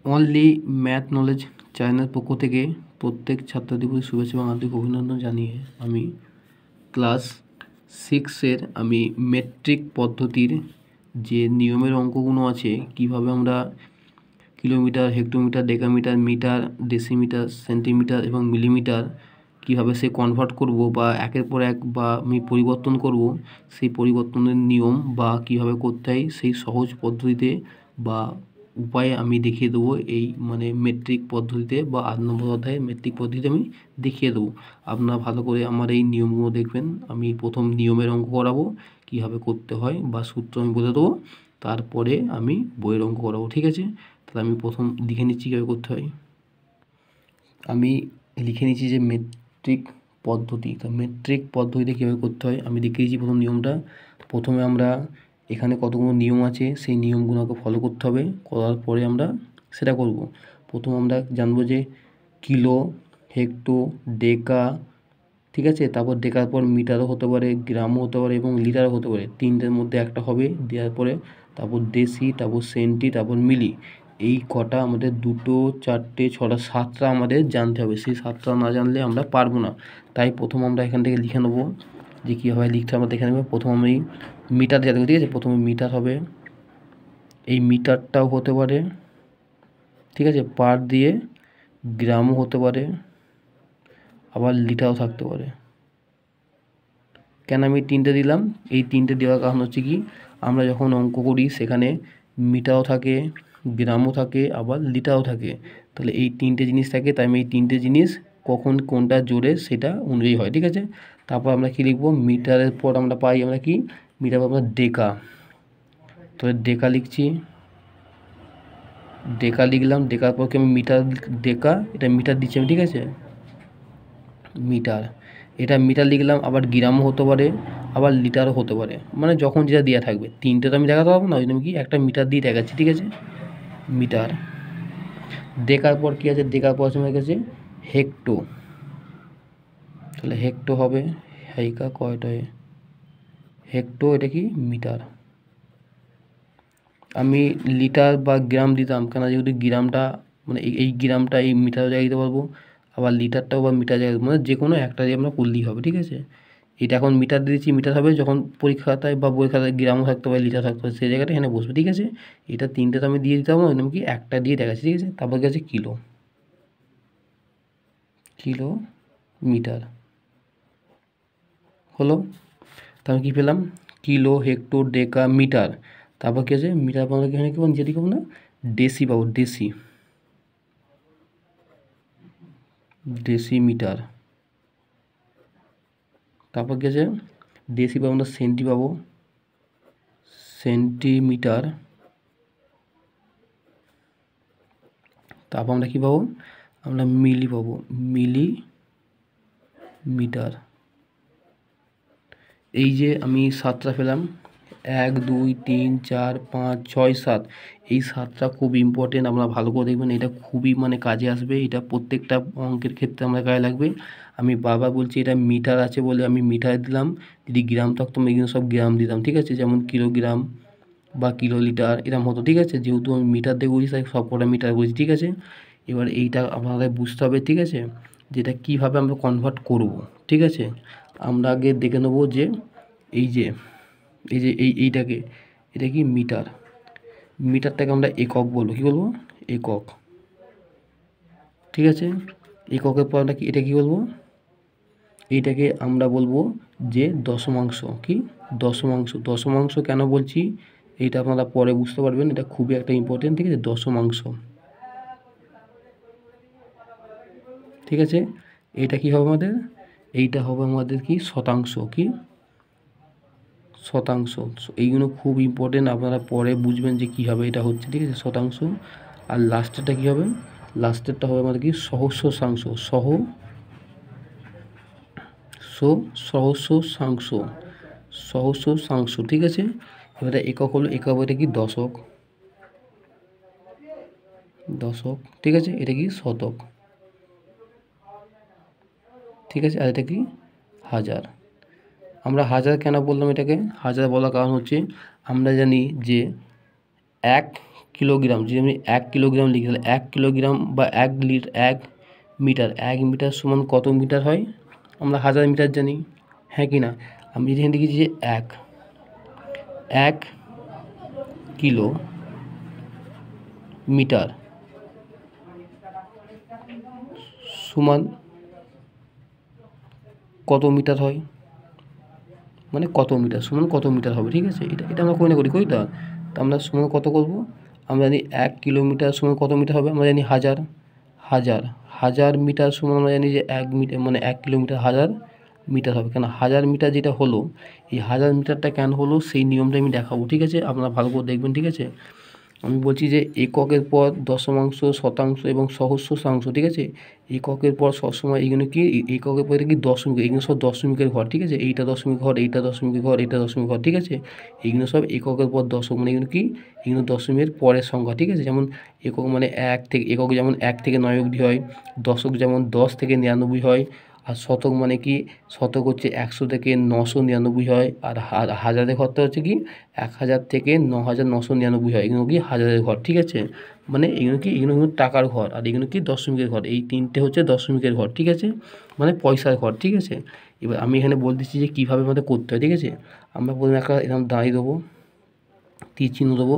Only math knowledge চ্যানেলের পক্ষ থেকে প্রত্যেক ছাত্রদের প্রতি শুভেচ্ছা এবং আন্তরিক অভিনন্দন জানিয়ে আমি ক্লাস 6-এর আমি মেট্রিক পদ্ধতির যে নিয়মের অঙ্কগুলো আছে, কিভাবে আমরা kilometre, hectometre, decametre, metre, decimetre, centimetre এবং মিলিমিটার কীভাবে সে কনভার্ট করব বা একের পর এক বা আমি পরিবর্তন করব, সেই পরিবর্তনের নিয়ম বা কীভাবে করতে হয় সেই সহজ পদ্ধতিতে বা উপায়ে আমি দেখিয়ে দেবো। এই মেট্রিক পদ্ধতিতে বা 8 নম্বর অধ্যায়ে মেট্রিক পদ্ধতিতে আমি দেখিয়ে দেবো। আপনারা ভালো করে আমার এই নিয়মগুলো দেখবেন। আমি প্রথম নিয়মের অঙ্ক করাবো, কীভাবে করতে হয় বা সূত্র আমি বলে দেবো, তারপরে আমি বইয়ের অঙ্ক করাবো। ঠিক আছে, তাহলে আমি প্রথম লিখে নিচ্ছি কীভাবে করতে হয়। আমি লিখে নিচ্ছি যে মেট্রিক পদ্ধতি। তো মেট্রিক পদ্ধতিতে কীভাবে করতে হয় আমি দেখিয়ে দিচ্ছি। প্রথম নিয়মটা, প্রথমে আমরা এখানে কতগুলো নিয়ম আছে সেই নিয়মগুলোকে ফলো করতে হবে, করার পরে আমরা সেটা করব। প্রথম আমরা জানবো যে কিলো, হেক্টো, ডেকা, ঠিক আছে, তারপর ডেকার পর মিটারও হতে পারে, গ্রামও হতে পারে এবং লিটারও হতে পারে। তিনটের মধ্যে একটা হবে, দেওয়ার পরে তারপর ডেসি, তারপর সেন্টি, তারপর মিলি। এই কটা আমাদের 2, 4, 6, 7টা আমাদের জানতে হবে। সেই 7টা না জানলে আমরা পারবো না। তাই প্রথম আমরা এখান থেকে লিখে নেবো যে কীভাবে লিখতে আমরা দেখে নেবো। প্রথম আমি মিটার দিয়ে দেবো, ঠিক আছে। প্রথমে মিটার হবে, এই মিটারটাও হতে পারে, ঠিক আছে, পার দিয়ে গ্রামও হতে পারে, আবার লিটারও থাকতে পারে। কেন আমি 3টে দিলাম? এই 3টে দেওয়ার কারণ হচ্ছে কি, আমরা যখন অঙ্ক করি সেখানে মিটারও থাকে, গ্রামও থাকে, আবার লিটারও থাকে। তাহলে এই 3টে জিনিস থাকে, তাই আমি এই 3টে জিনিস কখন কোনটা জোরে সেটা অনুযায়ী হয়, ঠিক আছে। তারপর আমরা কি লিখবো, মিটারের পর আমরা পাই আমরা কি, মিটার আমরা ডেকা। তাহলে ডেকা লিখছি, ডেকা লিখলাম, ডেকার পর কি আমি মিটার, ডেকা এটা মিটার দিচ্ছি আমি, ঠিক আছে, মিটার, এটা মিটার লিখলাম। আবার গ্রামও হতে পারে, আবার লিটারও হতে পারে, যখন যেটা দেওয়া থাকবে। 3টে তো আমি দেখাতে পারবো না, ওই জন্য আমি কি একটা মিটার দিয়ে দেখাচ্ছি, ঠিক আছে, মিটার। ডেকার পর কি আছে, ডেকার পর আছে আমার কাছে হেক্টো। তাহলে হেক্টো হবে, হেইকা কয়টা হেক্টো, এটা কি মিটার। আমি লিটার বা গ্রাম দিতাম, কেন যেহেতু গ্রামটা এই গ্রামটা এই মিটার জায়গায় দিতে পারবো, আবার লিটারটাও বা মিটার জায়গায়, যে কোনো একটা দিয়ে আমরা করলেই হবে, ঠিক আছে। এটা এখন মিটার দিয়েছি, মিটার হবে যখন পরীক্ষা খাতায় বা বই খাতায় গ্রামও থাকতে পারে, লিটার থাকতে পারে, সেই জায়গাটা এখানে বসবে, ঠিক আছে। এটা 3টে তো আমি দিয়ে দিতে পারবো, আমি কি একটা দিয়ে দেখাচ্ছি, ঠিক আছে। তারপর গেছে কিলো, কিলো মিটার হলো। তারপর কী পেলাম, কিলো, হেক্টো, ডেকা, মিটার। তারপর কী আছে, মিটার পাবো এখানে কি পাবো, যেটি পাবো না, ডেসি পাবো, ডেসি, ডেসিমিটার। তারপর কি আছে, ডেসি পাবো আমরা সেন্টি পাবো, সেন্টিমিটার। তারপর আমরা কী পাবো, আমরা মিলি পাবো, মিলিমিটার। এই যে আমি 7টা পেলাম, 1, 2, 3, 4, 5, 6, 7, এই 7টা খুব ইম্পর্টেন্ট, আপনারা ভালো করে দেখবেন। এটা খুবই কাজে আসবে, এটা প্রত্যেকটা অঙ্কের ক্ষেত্রে আমরা কাজে লাগবে। আমি বারবার বলছি, এটা মিটার আছে বলে আমি মিটার দিলাম, যদি গ্রাম থাকতো আমি এখানে সব গ্রাম দিতাম, ঠিক আছে, যেমন কিলোগ্রাম বা কিলো লিটার এরকম হতো, ঠিক আছে। যেহেতু আমি মিটার দিয়ে বলছি তাই সব কটা মিটার বলছি, ঠিক আছে। এবার এইটা আপনাদের বুঝতে হবে, ঠিক আছে, যেটা কীভাবে আমরা কনভার্ট করব, ঠিক আছে। আমরা আগে দেখে নেবো যে এই যে এইটাকে, এটা কি মিটার, মিটারটাকে আমরা একক বলবো, কী বলবো, একক, ঠিক আছে। এককের পর আমরা কি, এটা কী বলবো, এইটাকে আমরা বলবো যে দশমাংশ। কি দশমাংশ, দশমাংশ কেন বলছি এইটা আপনারা পরে বুঝতে পারবেন, এটা খুবই একটা ইম্পর্টেন্ট, ঠিক আছে, দশমাংশ, ঠিক আছে। এটা কি হবে আমাদের, এইটা হবে আমাদের কি শতাংশ, কি শতাংশ। এইগুলো খুব ইম্পর্টেন্ট, আপনারা পরে বুঝবেন যে কীভাবে এটা হচ্ছে, ঠিক আছে, শতাংশ। আর লাস্টেরটা কী হবে, লাস্টেরটা হবে আমাদের কি সহস্রাংশ, সহস্রাংশ, ঠিক আছে। এবারে একক হলো, একক এটা কি দশক, ঠিক আছে। এটা কি শতক, ঠিক আছে। আর এটা কি হাজার। আমরা হাজার কেন বললাম, এটাকে হাজার বলার কারণ হচ্ছে আমরা জানি যে 1 কিলোগ্রাম, যদি আমি 1 কিলোগ্রাম লিখি তাহলে 1 কিলোগ্রাম বা 1 মিটার, 1 মিটার সমান কত মিটার হয়? আমরা 1000 মিটার জানি, হ্যাঁ কি না? আমি যদি এখানে লিখেছি যে 1 কিলো মিটার সমান কত মিটার হয়, মানে কত মিটার সমান কত মিটার হবে, ঠিক আছে? এটা আমরা করি তো আমরা সমান কত করব? আমরা জানি 1 কিলোমিটার সমান কত মিটার হবে? আমরা জানি 1000 মিটার সমান আমরা জানি যে 1 মিটার মানে 1 কিলোমিটার 1000 মিটার হবে। কেন 1000 মিটার যেটা হলো, এই 1000 মিটারটা কেন হলো সেই নিয়মটা আমি দেখাবো, ঠিক আছে? আপনারা ভালো করে দেখবেন, ঠিক আছে? আমি বলছি যে এককের পর দশমাংশ, শতাংশ এবং সহস্রাংশ, ঠিক আছে? এককের পর সবসময় এগুলো কি এককের পর কি দশমিক, এগুলো সব দশমিকের ঘর, ঠিক আছে? এইটা দশমিক ঘর, এইটা দশমিকের ঘর, এইটা দশমিক ঘর, ঠিক আছে? এগুলো সব এককের পর দশক, মানে এগুলো কি এগুলো দশমিকের পরের সংখ্যা, ঠিক আছে? যেমন একক মানে একক যেমন 1 থেকে 9 অবধি হয়, দশক যেমন 10 থেকে 99 হয়, আর শতক মানে কি শতক হচ্ছে 100 থেকে 999 হয়, আর হাজারের ঘরটা হচ্ছে কি 1000 থেকে 9999 হয়। এগুলো কি হাজারের ঘর, ঠিক আছে? মানে এগুলো কিন্তু টাকার ঘর, আর এগুলো কি দশমিকের ঘর। এই তিনটে হচ্ছে দশমিকের ঘর, ঠিক আছে? মানে পয়সার ঘর, ঠিক আছে? এবার আমি এখানে বলতেছি যে কীভাবে আমাদের করতে হয়, ঠিক আছে? আমরা প্রথমে একটা এরকম দাঁড়িয়ে দেবো, তীর চিহ্ন দেবো,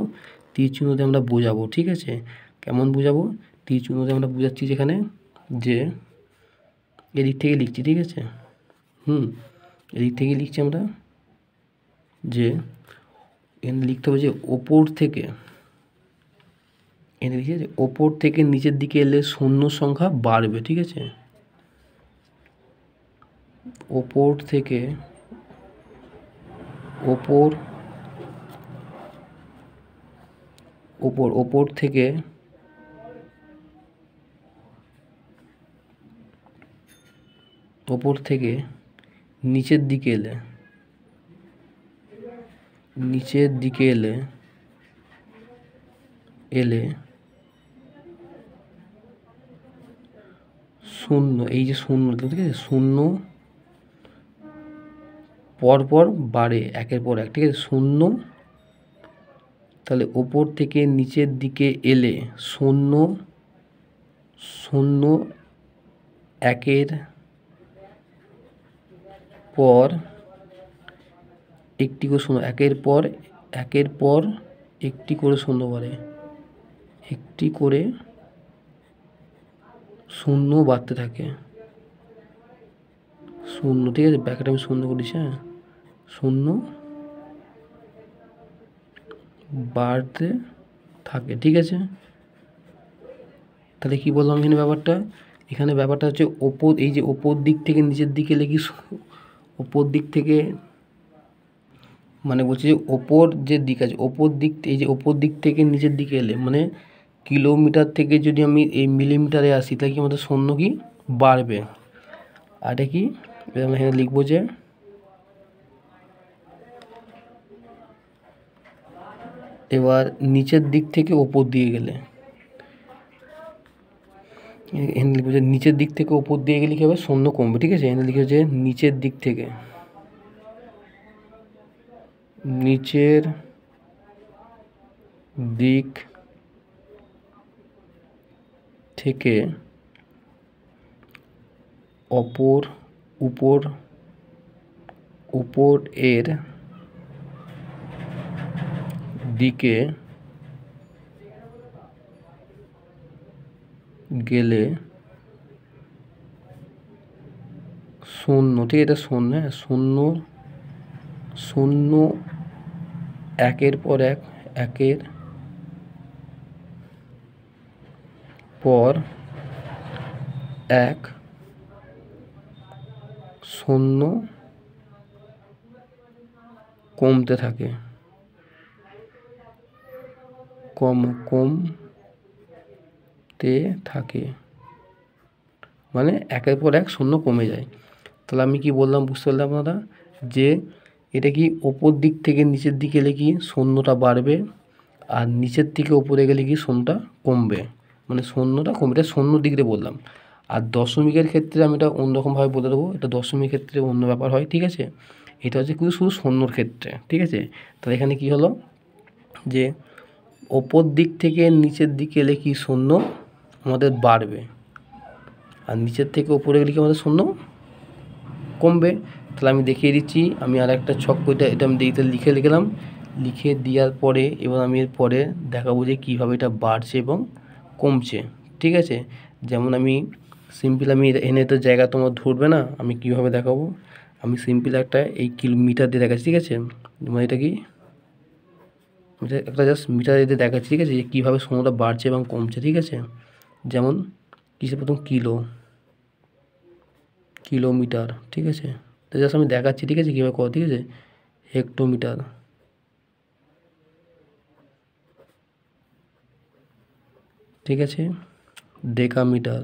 তীর চিহ্ন দিয়ে আমরা বোঝাবো, ঠিক আছে? কেমন বোঝাবো? তীর চিহ্ন দিয়ে আমরা বোঝাচ্ছি যেখানে যে এদিক থেকে লিখছি, ঠিক আছে? এদিক থেকে লিখছি আমরা যে এখানে লিখতে হবে যে ওপর থেকে, এখানে লিখছি যে ওপর থেকে নিচের দিকে এলে শূন্য সংখ্যা বাড়বে, ঠিক আছে? ওপর থেকে ওপর থেকে নিচের দিকে এলে শূন্য, এই যে শূন্য, ঠিক আছে? শূন্য পরপর বাড়ে একের পর এক, ঠিক আছে? শূন্য, তাহলে ওপর থেকে নিচের দিকে এলে শূন্য একের পর একটি করে শূন্য, একের পর একটি করে শূন্য বাড়ে, একটি করে শূন্য বাড়তে থাকে, শূন্য, ঠিক আছে? ব্যাকেটে আমি শূন্য করিস, হ্যাঁ, শূন্য বাড়তে থাকে, ঠিক আছে? তাহলে কি বললাম এখানে ব্যাপারটা হচ্ছে এই যে ওপর দিক থেকে নিচের দিকে এলে কি ওপর দিক থেকে মানে বলছি যে ওপর যে দিক আছে, এই যে ওপর দিক থেকে নিচের দিকে এলে মানে কিলোমিটার থেকে যদি আমি এই মিলিমিটারে আসি তাহলে কি আমাদের শূন্য কি বাড়বে। আর এটা কি আমি এখানে লিখবো যে এবার নিচের দিক থেকে ওপর দিয়ে গেলে, এখানে লিখবো যে নিচের দিক থেকে ওপর দিয়ে গেলে কি হবে? শূন্য কমবে, ঠিক আছে? এখানে লিখে যে নিচের দিক থেকে উপর এর দিকে গেলে শূন্য, ঠিক আছে? এটা শূন্য, হ্যাঁ, শূন্য একের পর এক শূন্য কমতে থাকে, কমতে থাকে, মানে একের পর এক শূন্য কমে যায়। তাহলে আমি কি বললাম বুঝতে পারলাম আপনারা? যে এটা কি ওপর দিক থেকে নিচের দিকে এলে কি শূন্যটা বাড়বে, আর নিচের থেকে ওপরে গেলে কি শূন্যটা কমবে, মানে শূন্যটা কমবে। এটা শূন্য দিক দিয়ে বললাম। আর দশমিকের ক্ষেত্রে আমি এটা অন্যরকমভাবে বলে দেবো, এটা দশমিকের ক্ষেত্রে অন্য ব্যাপার হয়, ঠিক আছে? এটা হচ্ছে কিন্তু শুধু শূন্যর ক্ষেত্রে, ঠিক আছে? তাহলে এখানে কি হলো যে ওপর দিক থেকে নিচের দিকে এলে কি শূন্য আমাদের বাড়বে, আর নিচের থেকে ওপরে গেলে কি আমাদের শূন্য কমবে। তাহলে আমি দেখিয়ে দিচ্ছি, আমি আর একটা ছক এটা আমি লিখে লিখলাম, লিখে দেওয়ার পরে এবার আমি এর পরে দেখাবো যে কীভাবে এটা বাড়ছে এবং কমছে। ঠিক আছে, যেমন আমি সিম্পল আমি এনে তো জায়গা তোমার ধরবে না, আমি কীভাবে দেখাবো, আমি সিম্পল একটা এই কিলোমিটার দিয়ে দেখাচ্ছি। ঠিক আছে, মানে এটা কি একটা জাস্ট মিটার দিয়ে দেখাচ্ছি। ঠিক আছে, যে কীভাবে শূন্যটা বাড়ছে এবং কমছে। ঠিক আছে, যেমন কিসে প্রথম কিলোমিটার। ঠিক আছে, তো জাস্ট আমি দেখাচ্ছি। ঠিক আছে, কীভাবে করো। ঠিক আছে, হেক্টোমিটার, ঠিক আছে, ডেকামিটার,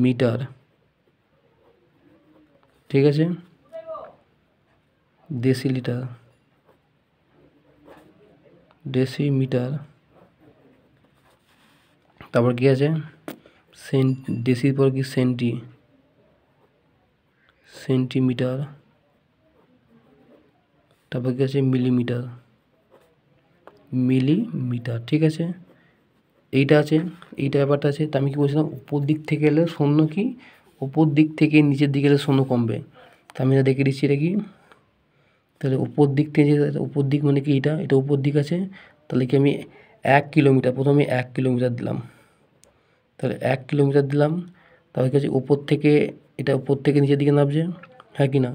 মিটার, ঠিক আছে, ডেসিলিটার, ডেসিমিটার, তারপর কি আছে ডেসির পর কি সেন্টিমিটার, তারপর কি আছে মিলিমিটার। ঠিক আছে, এইটা আছে, এইটা ব্যাপারটা আছে। তা আমি কি বলছিলাম, উপর দিক থেকে এলে শূন্য কি, উপর দিক থেকে নিচের দিকে এলে শূন্য কমবে। তা আমি এটা দেখে দিচ্ছি, এটা কি, তাহলে উপর দিক থেকে, উপর দিক মানে কি এটা উপর দিক আছে। তাহলে কি আমি 1 কিলোমিটার, প্রথমে 1 কিলোমিটার দিলাম, তাহলে 1 কিলোমিটার দিলাম। তাহলে কি আছে উপর থেকে, এটা উপর থেকে নিচের দিকে নামছে, হ্যাঁ কি না,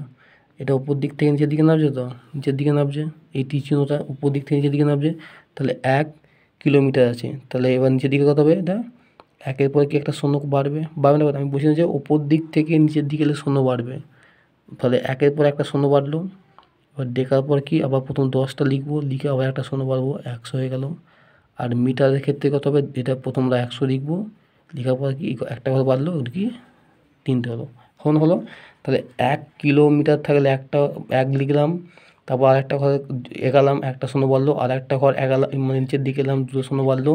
এটা উপর দিক থেকে নিচের দিকে নামছে, তো নিচের দিকে নামছে, এই তীরচিহ্নটা উপর দিক থেকে নিচের দিকে নামছে। তাহলে 1 কিলোমিটার আছে, তাহলে এবার নিচের দিকে কত হবে, এটা 1-এর পরে কি একটা শূন্য বাড়বে না, আমি বলছিলাম যে উপর দিক থেকে নিচের দিকে এলে শূন্য বাড়বে। তাহলে 1-এর পর একটা শূন্য বাড়লো, এবার দেখার পর কি আবার প্রথম 10টা লিখবো, লিখে আবার একটা শূন্য বাড়বো, 100 হয়ে গেল। আর মিটারের ক্ষেত্রে কত হবে, এটা প্রথম আমরা 100 লিখবো, লেখার পর কি একটা ঘর বাড়লো, ওটা কি 3টে হলো। তাহলে 1 কিলোমিটার থাকলে 1 লিখলাম, তারপর আরেকটা ঘর এগালাম, একটা শূন্য বাড়লো, আর একটা ঘর এগালাম, মানে নিচের দিকে এলাম, 2 শূন্য বাড়লো,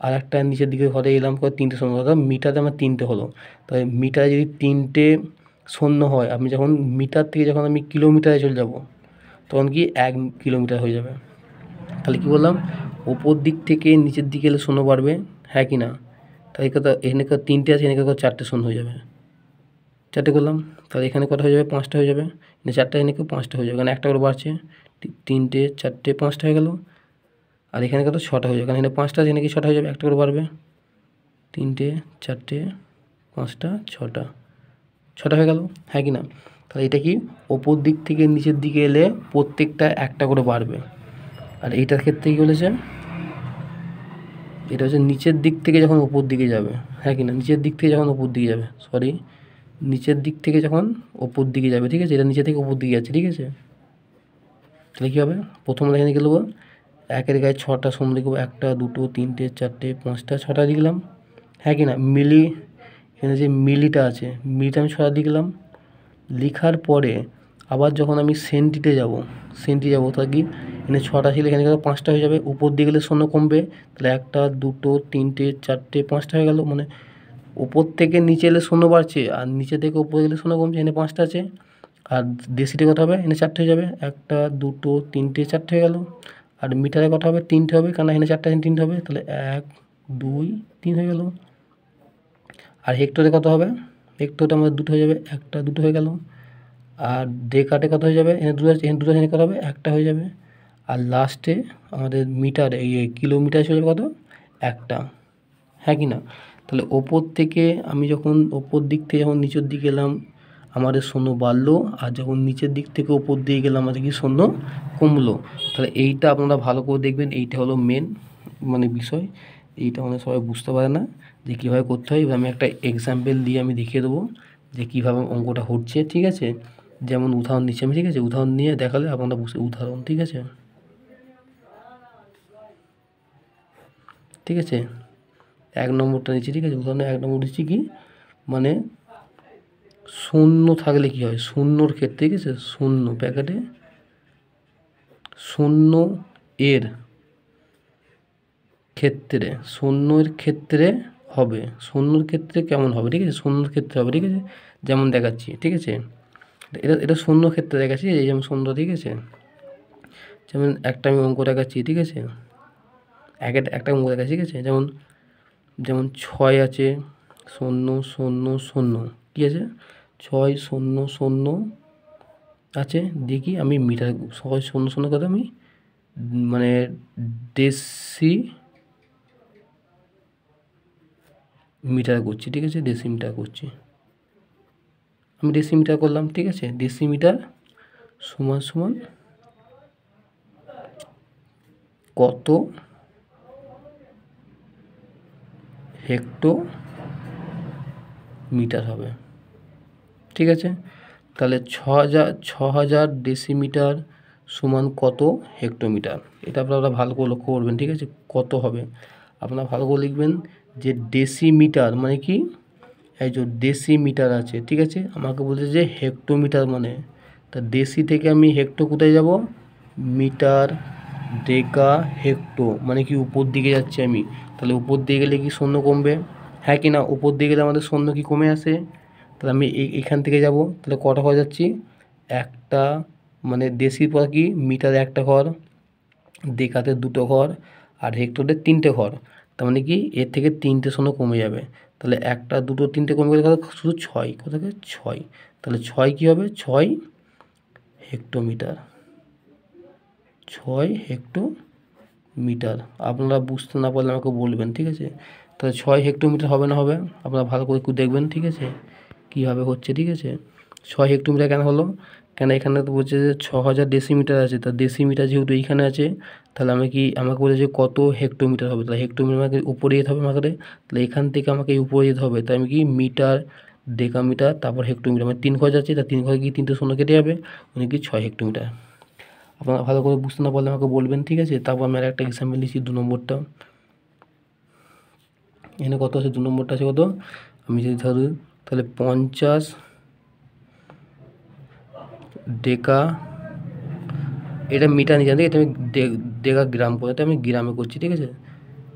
আর একটা নিচের দিকে ঘরে এলাম, করে 3টে শূন্য, অর্থাৎ মিটারে আমার 3টে হলো। তাহলে মিটারে যদি 3টে শূন্য হয়, আমি যখন মিটার থেকে যখন আমি কিলোমিটারে চলে যাব, তখন কি 1 কিলোমিটার হয়ে যাবে। তাহলে কি বললাম, ওপর দিক থেকে নিচের দিকে এলে শূন্য বাড়বে, হ্যাঁ কি না। তাহলে এখানে 3টে আছে, এখানে 4টে শূন্য হয়ে যাবে, 4টে করলাম। তাহলে এখানে কটা হয়ে যাবে, 5টা হয়ে যাবে, এখানে 4টা, এখানে 5টা হয়ে যাবে, এখানে একটা করে বাড়ছে, 3টে 4টে 5টা হয়ে গেল। আর এখানে কত, 6টা হয়ে যাবে, কারণ এখানে 5টা আছে, এখানে কি 6টা হয়ে যাবে, একটা করে বাড়বে, 3টে 4টে 5টা 6টা হয়ে গেল, হ্যাঁ কি না। তাহলে এটা কি, ওপর দিক থেকে নিচের দিকে এলে প্রত্যেকটা একটা করে বাড়বে। আর এইটার ক্ষেত্রে কী বলেছে, এটা হচ্ছে নিচের দিক থেকে যখন উপর দিকে যাবে, হ্যাঁ কি না, নিচের দিক থেকে যখন উপর দিকে যাবে, নিচের দিক থেকে যখন ওপর দিকে যাবে। ঠিক আছে, এটা নিচে থেকে উপর দিকে যাচ্ছে। ঠিক আছে, তাহলে কী হবে, প্রথম এখানে গেলে 1-এর গায়ে 6টা শূন্য লিখবো, 1টা 2টো 3টে 4টে 5টা 6টা লিখলাম, হ্যাঁ কি না। এখানে যে মিলিটা আছে, মিলিটা আমি 6টা লিখলাম। লেখার পরে আবার যখন আমি সেন্টিতে যাব, তাহলে কি এখানে 6টা ছিল, এখানে 5টা হয়ে যাবে, উপর দিকে গেলে শূন্য কমবে, তাহলে 1টা 2টো 3টে 4টে 5টা হয়ে গেল। মানে উপর থেকে নিচে এলে শূন্য বাড়ছে, আর নিচে থেকে উপরে গেলে শূন্য কমছে, এখানে 5টা আছে। আর ডেসিটে কত হবে, এখানে 4টে হয়ে যাবে, 1টা 2টো 3টে 4টে হয়ে গেল। আর মিটারে কত হবে, 3টে হবে, কারণ এখানে 4টা, এখানে 3টে হবে, তাহলে 1 2 3 হয়ে গেল। আর হেক্টরে কত হবে, হেক্টরে আমাদের 2টো হয়ে যাবে, 1টা 2টো হয়ে গেল। আর ডেকাটে কত হয়ে যাবে, এখানে 2 আছে, এখানে 2টো, এখানে কত হবে, 1টা হয়ে যাবে। আর লাস্টে আমাদের মিটারে, এই কিলোমিটার চলে যাবে কত, 1টা, হ্যাঁ কি না। তাহলে ওপর থেকে আমি যখন ওপর দিক থেকে যখন নিচের দিকে এলাম, আমাদের শূন্য বাড়লো, আর যখন নিচের দিক থেকে ওপর দিকে গেলাম, আমাদের কি শূন্য কমলো। তাহলে এইটা আপনারা ভালো করে দেখবেন, এইটা হলো মেন মানে বিষয়। এইটা আমাদের সবাই বুঝতে পারে না যে কীভাবে করতে হয়। এবার আমি একটা এক্সাম্পল দিয়ে আমি দেখিয়ে দেবো যে কীভাবে অঙ্কটা হচ্ছে। ঠিক আছে, যেমন উদাহরণ নিচ্ছি আমি। ঠিক আছে, উদাহরণ নিয়ে দেখালে আপনারা বুঝতে, উদাহরণ, ঠিক আছে। ঠিক আছে, 1 নম্বরটা নিচ্ছি। ঠিক আছে, উদাহরণে 1 নম্বর দিচ্ছি কি, মানে শূন্য থাকলে কি হয়, শূন্যর ক্ষেত্রে। ঠিক আছে, শূন্য প্যাকেটে শূন্য এর ক্ষেত্রে, শূন্যের ক্ষেত্রে হবে, শূন্যর ক্ষেত্রে কেমন হবে। ঠিক আছে, শূন্যর ক্ষেত্রে হবে। ঠিক আছে, যেমন দেখাচ্ছি। ঠিক আছে, এটা এটা শূন্য ক্ষেত্রে দেখাচ্ছি, এই যেমন শূন্য, ঠিক আছে। যেমন একটা আমি অঙ্ক দেখাচ্ছি, ঠিক আছে, একটা অঙ্ক দেখাচ্ছি, ঠিক আছে। যেমন যেমন 6 আছে, 0 0 0, কী আছে, 6 0 0 আছে। দেখি আমি মিটার 6 0 0 কথা আমি মানে ডেসি মিটার করছি, ঠিক আছে, ডেসি মিটার করছি, আমি ডেসি মিটার করলাম, ঠিক আছে। ডেসি মিটার সমান সমান কত হেক্টোমিটার হবে, ঠিক আছে। তাহলে 6000 ডেসিমিটার সমান কত হেক্টোমিটার, এটা আপনারা ভালো করে লক্ষ্য করবেন, ঠিক আছে। কত হবে আপনারা ভালো করে লিখবেন যে ডেসিমিটার মানে কি, এই যে ডেসিমিটার আছে, ঠিক আছে, আমাকে বলছে যে হেক্টোমিটার মানে, তা ডেসি থেকে আমি হেক্টো কোথায় যাব, মিটার, ডেকা, হেক্টো, মানে কি উপর দিকে যাচ্ছি আমি, তাহলে উপর দিকে গেলে কি শূন্য কমবে, হ্যাঁ কি না, উপর দিকে গেলে আমাদের শূন্য কি কমে আসে, তাহলে আমি এখান থেকে যাব, তাহলে কটা ঘর যাচ্ছি, একটা, মানে ডেসির পর কি মিটারে একটা ঘর, ডেকাতে দুটো ঘর, আর হেক্টরে 3টে ঘর, তার মানে কি এর থেকে 3টে শূন্য কমে যাবে, তাহলে একটা দুটো 3টে কমে গেলে শুধু 6, কোথাকে 6, তাহলে 6 কী হবে, 6 হেক্টোমিটার, 6 হেক্টোমিটার। আপনারা বুঝতে না পারলে আমাকে বলবেন, ঠিক আছে। তাহলে 6 হেক্টোমিটার হবে না হবে, আপনারা ভালো করে একটু দেখবেন, ঠিক আছে, কীভাবে হচ্ছে, ঠিক আছে। 6 হেক্টোমিটার কেন হলো, কেন এখানে তো বলছে যে 6000 ডেসিমিটার আছে, তা ডেসিমিটার যেহেতু এইখানে আছে, তাহলে আমাকে বলেছে কত হেক্টোমিটার হবে, তাহলে হেক্টোমিটার আমাকে উপরে যেতে হবে আমাকে, তাহলে এখান থেকে আমাকে উপরে যেতে হবে, তাই আমি কি মিটার, ডেকামিটার, তারপর হেক্টোমিটার, মানে 3 ঘর যাচ্ছে, তা 3 ঘরে কি 3টে শূন্য কেটে যাবে, মানে কি 6 হেক্টোমিটার। আপনারা ভালো করে বুঝতে না পারলে আমাকে বলবেন, ঠিক আছে। তারপর আমি আর একটা এক্সাম্পল দিচ্ছি, 2 নম্বরটা। এখানে কত আছে, 2 নম্বরটা আছে কত, আমি যদি ধরি তাহলে 50 ডেকা, এটা মিটার নিয়ে জানি, এটা আমি ডেকা গ্রাম করে, এটা আমি গ্রামে করছি, ঠিক আছে।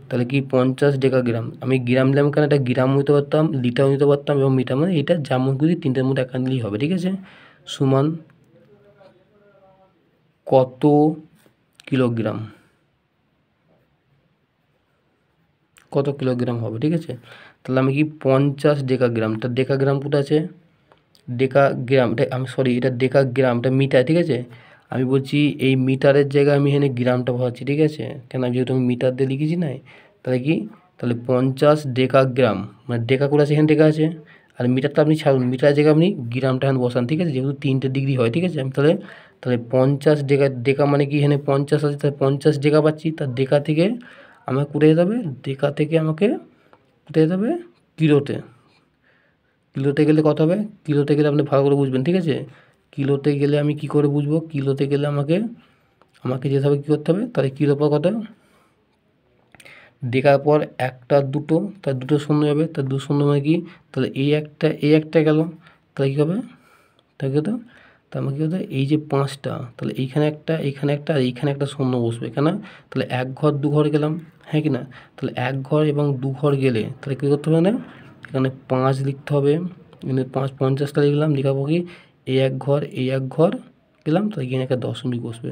তাহলে কি 50 ডেকা গ্রাম, আমি গ্রাম নিলাম কারণ এটা গ্রাম নিতে পারতাম, লিটার নিতে পারতাম, এবং মিটার, মানে এটা যেমন খুশি 3টের মধ্যে একটা নিলেই হবে, ঠিক আছে। সমান কত কিলোগ্রাম, কত কিলোগ্রাম হবে, ঠিক আছে। তাহলে আমি কি 50 ডেকাগ্রাম, তা ডেকাগ্রাম কোথায় আছে, ডেকাগ্রাম, এটা আমি সরি, এটা ডেকাগ্রাম, এটা মিটার, ঠিক আছে। আমি বলছি এই মিটারের জায়গায় আমি এখানে গ্রামটা বসাচ্ছি, ঠিক আছে, কেন যেহেতু আমি মিটার দিয়ে লিখেছি না, তাহলে কি, তাহলে 50 ডেকাগ্রাম, মানে ডেকা করে আছে, এখানে ডেকা আছে, আর মিটারটা আপনি ছাড়ুন, মিটারের জায়গায় আপনি গ্রামটা এখানে বসান, ঠিক আছে, যেহেতু 3টে ডিগ্রি হয়, ঠিক আছে। আমি তাহলে 50 ডেকা মানে কি, এখানে 50 আছে, তাহলে 50 ডেকা পাচ্ছি, তার ডেকা থেকে আমাকে কোথায় যেতে হবে, ডেকা থেকে আমাকে কোথায় যেতে হবে, কিলোতে, কিলোতে গেলে কত হবে, কিলোতে গেলে আপনি ভালো করে বুঝবেন, ঠিক আছে। কিলোতে গেলে আমি কি করে বুঝবো, কিলোতে গেলে আমাকে যেতে হবে, কী করতে হবে, তাহলে কিলোর পর কত, দেখার পর একটা দুটো, তার দুটো শূন্য যাবে, তার 2 শূন্য মানে কি, তাহলে এই একটা গেল, তাহলে কী হবে, তাহলে কী হতো, তার মানে কী হতো, এই যে 5টা, তাহলে এইখানে একটা, আর এইখানে একটা শূন্য বসবে এখানে, তাহলে 1 ঘর 2 ঘর গেলাম, হ্যাঁ কি না, তাহলে 1 ঘর এবং 2 ঘর গেলে তাহলে কী করতে হবে না, এখানে 5 লিখতে হবে, এখানে 50টা লিখলাম, লেখার পর কি এই 1 ঘর গেলাম, তাহলে এখানে একটা দশমিক বসবে,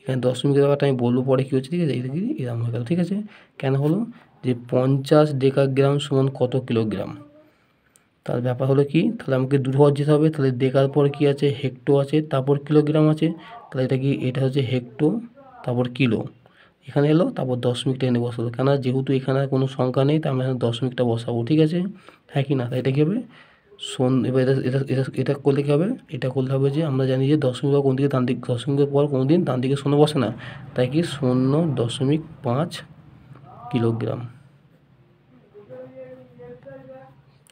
এখানে দশমিকের ব্যাপারটা আমি বলবো পরে কী হচ্ছে, ঠিক আছে। এই দেখি এরকম হয়ে গেল, ঠিক আছে। কেন হলো, যে 50 ডেকাগ্রাম সমান কত কিলোগ্রাম, তার ব্যাপার হলো কি, তাহলে আমাকে 2 ঘর যেতে হবে, তাহলে ডেকার পর কি আছে, হেক্টো আছে, তারপর কিলোগ্রাম আছে, তাহলে এটা কি, এটা হচ্ছে হেক্টো, তারপর কিলো, এখানে এলো, তারপর দশমিকটা এনে বসাবো, কেন যেহেতু এখানে কোনো সংখ্যা নেই, তাই আমরা এখানে দশমিকটা বসাবো, ঠিক আছে, হ্যাঁ কি না। তাই এটা কী হবে, এবার এটা করলে কী হবে, এটা করলে হবে যে আমরা জানি যে দশমিক কোন দিকে, ডান দিক, দশমিকের পর কোনো দিন ডান দিকে শূন্য বসে না, তাই কি 0.5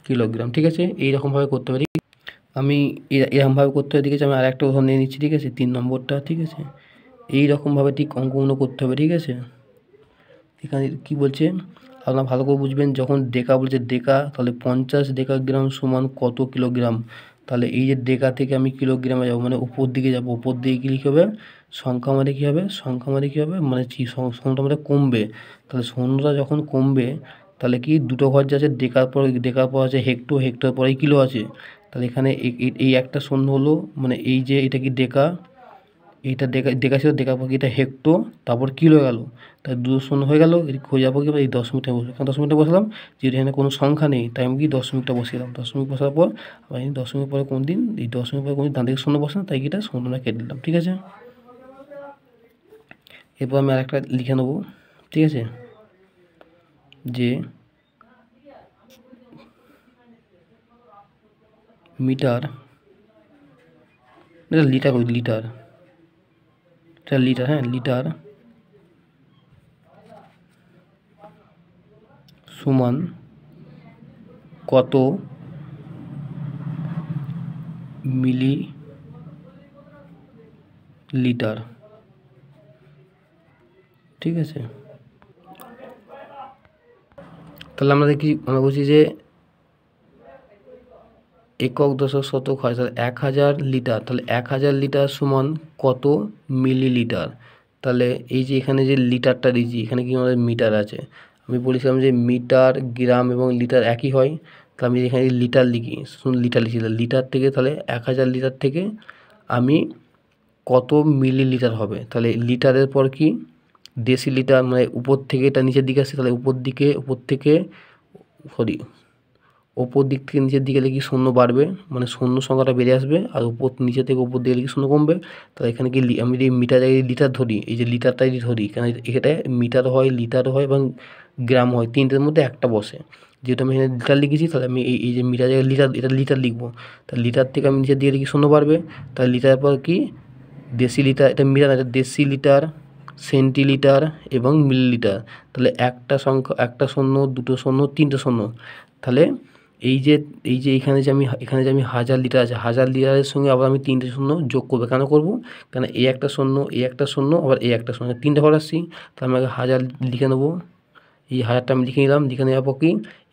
কিলোগ্রাম, ঠিক আছে। এইরকমভাবে করতে পারি আমি, এরকমভাবে করতে হবে, ঠিক আছে। আমি আর একটা উদাহরণ নিয়ে নিচ্ছি, ঠিক আছে, 3 নম্বরটা, ঠিক আছে। এইরকমভাবে ঠিক অঙ্কগুলো করতে হবে, ঠিক আছে। এখানে কী বলছে আপনারা ভালো করে বুঝবেন, যখন ডেকা বলছে ডেকা, তাহলে 50 ডেকাগ্রাম সমান কত কিলোগ্রাম, তাহলে এই যে ডেকা থেকে আমি কিলোগ্রামে যাবো, মানে উপর দিকে যাবো, উপর দিকে গেলে কী হবে, সংখ্যা মানে কী হবে, মানে কি সংখ্যাটা মানে কমবে, তাহলে শূন্যটা যখন কমবে, তাহলে কি দুটো ঘর যে আছে, ডেকার পর আছে হেক্টো, হেক্টোর পরে কিলো আছে, তাহলে এখানে এই একটা শূন্য হলো, মানে এই যে এটা কি ডেকা, এইটা ডেকা ছিল, ডেকা পর এটা হেক্টো, তারপর কিলো গেল, তাই 2 শূন্য হয়ে গেল। খোঁজা পর কি এই দশমিকটা বসবে, কারণ দশমিকটা বসালাম যেহেতু এখানে কোনো সংখ্যা নেই, তাই আমি কি দশমিকটা বসিয়ে দিলাম। দশমিক বসার পর আবার এই দশমিক পরে কোন দিন, এই দশমিক পরে কোন দিন ডান দিকে শূন্য বসালাম, তাই এটা শূন্যটা কেটে দিলাম। ঠিক আছে, এরপর আমি আরেকটা লিখে নেবো। ঠিক আছে, যে মিটার, এটা লিটার, লিটার, এটা লিটার, হ্যাঁ লিটার সমান কত মিলি লিটার। ঠিক আছে, তাহলে আমরা দেখি, আমরা বলছি যে একক দশক শতক হয়, তাহলে 1000 লিটার, তাহলে 1000 লিটার সমান কত মিলিলিটার। তাহলে এই যে এখানে যে লিটারটা দিয়েছি, এখানে কি আমাদের মিটার আছে, আমি বলেছিলাম যে মিটার, গ্রাম এবং লিটার একই হয়, তাহলে আমি এখানে লিটার লিখি, লিটার লিখি, লিটার থেকে তাহলে 1000 লিটার থেকে আমি কত মিলিলিটার হবে, তাহলে লিটারের পর কি ডেসিলিটার, মানে উপর থেকে এটা নিচের দিকে আসছে, তাহলে উপর থেকে ওপর দিক থেকে নিচের দিকে লিখি শূন্য বাড়বে, মানে শূন্য সংখ্যাটা বেড়ে আসবে, আর নিচে থেকে উপর দিকে লিখি শূন্য কমবে। তাহলে এখানে কি আমি যদি মিটার জায়গায় লিটার ধরি, এই যে লিটারটা যদি ধরি, কারণ এটা মিটার হয়, লিটার হয় এবং গ্রাম হয়, তিনটের মধ্যে একটা বসে, যেহেতু আমি এখানে লিটার লিখেছি, তাহলে আমি এই যে মিটার জায়গায় লিটার, এটা লিটার লিখবো, তাহলে লিটার থেকে আমি নিচের দিকে লিখি শূন্য বাড়বে, তাহলে লিটারের পর কি ডেসিলিটার, এটা মিটার, এটা ডেসিলিটার, সেন্টিলিটার এবং মিলিলিটার। তাহলে একটা সংখ্যা, একটা শূন্য, দুটো শূন্য, তিনটে শূন্য, তাহলে এই যে এখানে যে আমি 1000 লিটার আছে, 1000 লিটারের সঙ্গে আবার আমি 3টে শূন্য যোগ করবো, কেন করবো, কারণ এই একটা শূন্য, এই একটা শূন্য, আবার এই একটা শূন্য, 3টে ঘর আসছি, তাহলে আমি আগে 1000 লিখে নেবো, এই 1000টা আমি লিখে নিলাম, লিখে নেওয়ার পর কি